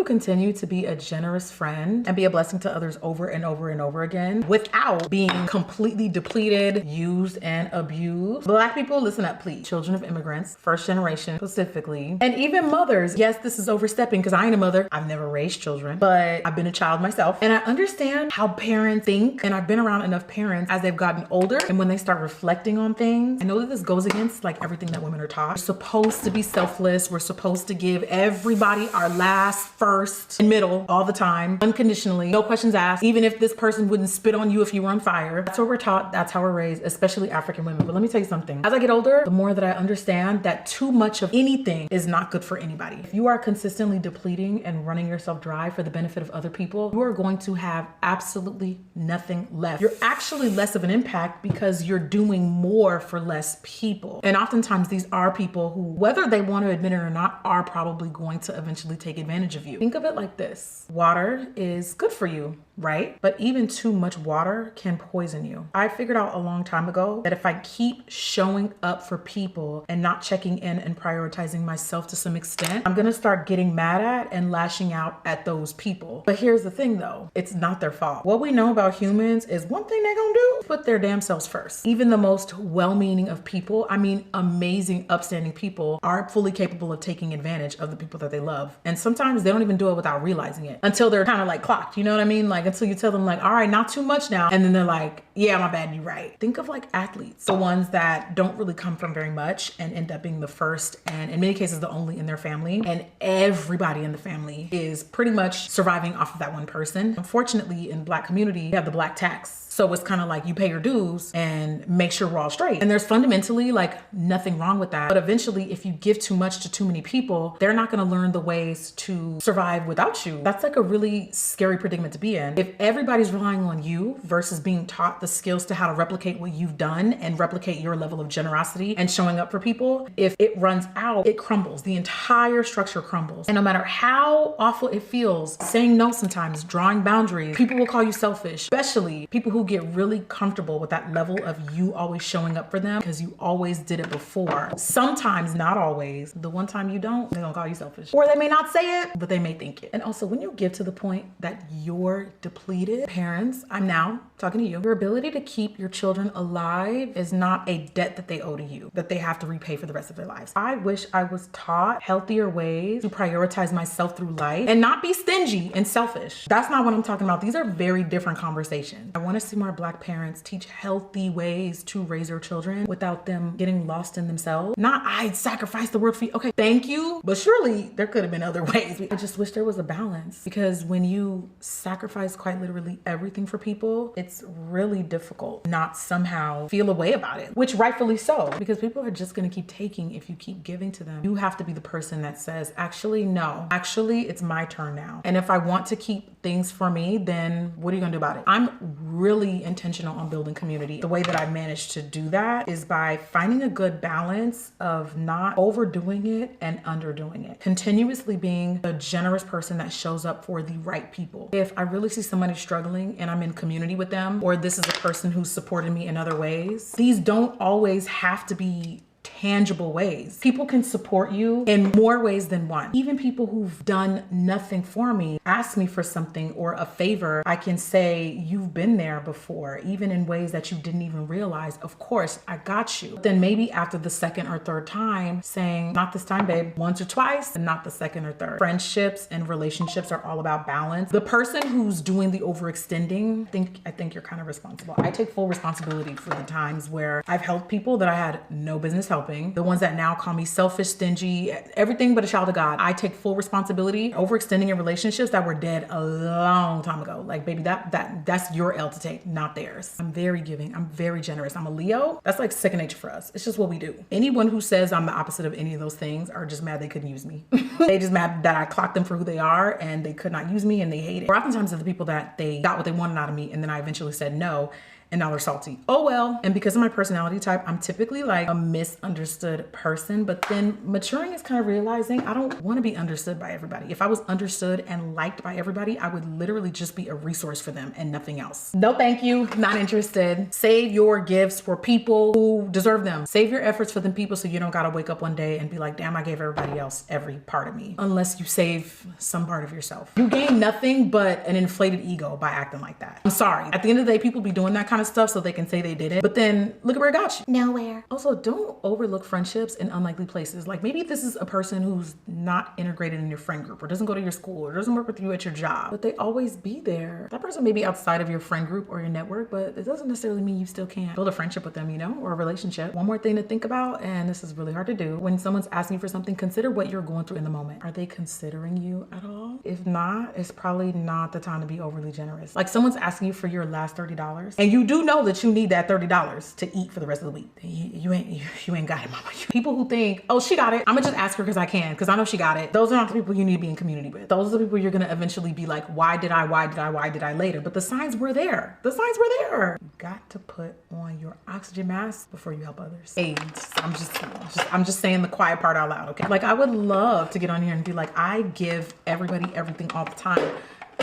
continue to be a generous friend and be a blessing to others over and over and over again without being completely depleted, used, and abused. Black people, listen up, please. Children of immigrants, first generation specifically, and even mothers. Yes, this is overstepping because I ain't a mother. I've never raised children, but I've been a child myself. And I understand how parents think, and I've been around enough parents as they've gotten older and when they start reflecting on things. I know that this goes against like everything that women are taught. We're supposed to be selfless. We're supposed to give everybody our last, first, and middle all the time, unconditionally, no questions asked, even if this person wouldn't spit on you if you were on fire. That's what we're taught. That's how we're raised, especially African women. But let me tell you something. As I get older, the more that I understand that too much of anything is not good for anybody. If you are consistently depleting and running yourself dry for the benefit of other people, you are going to have absolutely nothing left. You're actually less of an impact because you're doing more for less people. And oftentimes these are people who, whether they want to admit it or not, are probably going to eventually take advantage of you. Think of it like this. Water is good for you, right? But even too much water can poison you. I figured out a long time ago that if I keep showing up for people and not checking in and prioritizing myself to some extent, I'm gonna start getting mad at and lashing out at those people. But here's the thing though, it's not their fault. What we know about humans is one thing they're gonna do, put their damn selves first. Even the most well-meaning of people, I mean amazing, upstanding people, are fully capable of taking advantage of the people that they love. And sometimes they don't even do it without realizing it until they're kind of like clocked, you know what I mean? Like until you tell them like, all right, not too much now. And then they're like, yeah, my bad, you're right. Think of like athletes, the ones that don't really come from very much and end up being the first and in many cases the only in their family. And everybody in the family is pretty much surviving off of that one person. Unfortunately, in Black community, you have the Black tax. So it's kind of like you pay your dues and make sure we're all straight. And there's fundamentally like nothing wrong with that. But eventually, if you give too much to too many people, they're not going to learn the ways to survive without you. That's like a really scary predicament to be in. If everybody's relying on you versus being taught the skills to how to replicate what you've done and replicate your level of generosity and showing up for people, if it runs out, it crumbles. The entire structure crumbles. And no matter how awful it feels, saying no sometimes, drawing boundaries, people will call you selfish, especially people who get really comfortable with that level of you always showing up for them because you always did it before. Sometimes, not always, the one time you don't, they're gonna call you selfish. Or they may not say it, but they may think it. And also when you get to the point that you're depleted, parents, I'm now talking to you, your ability to keep your children alive is not a debt that they owe to you, that they have to repay for the rest of their lives. I wish I was taught healthier ways to prioritize myself through life and not be stingy and selfish. That's not what I'm talking about. These are very different conversations. I wanna see more Black parents teach healthy ways to raise their children without them getting lost in themselves. Not, I sacrificed the world for you. Okay, thank you. But surely there could have been other ways. I just wish there was a balance because when you sacrifice quite literally everything for people, it's really difficult not somehow feel a way about it, which rightfully so, because people are just gonna keep taking if you keep giving to them. You have to be the person that says, actually, no, actually, it's my turn now. And if I want to keep things for me, then what are you gonna do about it? I'm really intentional on building community. The way that I managed to do that is by finding a good balance of not overdoing it and underdoing it. Continuously being a generous person that shows up for the right people. If I really see somebody struggling and I'm in community with them, or this is a person who's supported me in other ways, these don't always have to be tangible ways. People can support you in more ways than one. Even people who've done nothing for me, ask me for something or a favor, I can say, you've been there before, even in ways that you didn't even realize. Of course, I got you. But then maybe after the second or third time saying, not this time, babe, once or twice, and not the second or third. Friendships and relationships are all about balance. The person who's doing the overextending, I think you're kind of responsible. I take full responsibility for the times where I've helped people that I had no business helping. The ones that now call me selfish, stingy, everything but a child of God. I take full responsibility. Overextending in relationships that were dead a long time ago. Like, baby, that's your L to take, not theirs. I'm very giving. I'm very generous. I'm a Leo. That's like second nature for us. It's just what we do. Anyone who says I'm the opposite of any of those things are just mad they couldn't use me. They just mad that I clocked them for who they are and they could not use me and they hate it. Or oftentimes they're the people that they got what they wanted out of me and then I eventually said no. and now they're salty. Oh well. And because of my personality type, I'm typically like a misunderstood person, but then maturing is kind of realizing I don't want to be understood by everybody. If I was understood and liked by everybody, I would literally just be a resource for them and nothing else. No thank you, not interested. Save your gifts for people who deserve them. Save your efforts for them people so you don't gotta wake up one day and be like, damn, I gave everybody else every part of me. Unless you save some part of yourself. You gain nothing but an inflated ego by acting like that. I'm sorry. At the end of the day, people be doing that kind of stuff so they can say they did it, but then look at where it got you. Nowhere. Also, don't overlook friendships in unlikely places. Like maybe this is a person who's not integrated in your friend group or doesn't go to your school or doesn't work with you at your job, but they always be there. That person may be outside of your friend group or your network, but it doesn't necessarily mean you still can't build a friendship with them, you know, or a relationship. One more thing to think about, and this is really hard to do. When someone's asking you for something, consider what you're going through in the moment. Are they considering you at all? If not, it's probably not the time to be overly generous. Like someone's asking you for your last $30 and you do know that you need that $30 to eat for the rest of the week. You ain't got it, mama. People who think, oh, she got it, I'm gonna just ask her because I can, because I know she got it. Those are not the people you need to be in community with. Those are the people you're gonna eventually be like, why did I later? But the signs were there. The signs were there. You got to put on your oxygen mask before you help others. Hey, I'm just saying the quiet part out loud, okay? Like I would love to get on here and be like, I give everybody everything all the time.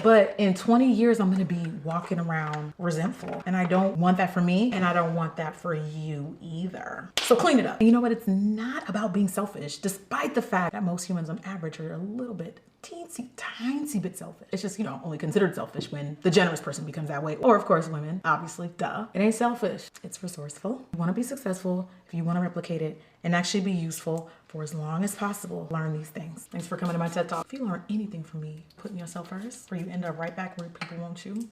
But in 20 years, I'm gonna be walking around resentful. And I don't want that for me, and I don't want that for you either. So clean it up. And you know what? It's not about being selfish, despite the fact that most humans on average are a little bit tiny bit selfish. It's just, you know, only considered selfish when the generous person becomes that way. Or of course, women, obviously, duh. It ain't selfish, it's resourceful. You wanna be successful, if you wanna replicate it and actually be useful for as long as possible, learn these things. Thanks for coming to my TED Talk. If you learn anything from me, putting yourself first, or you end up right back where people want you.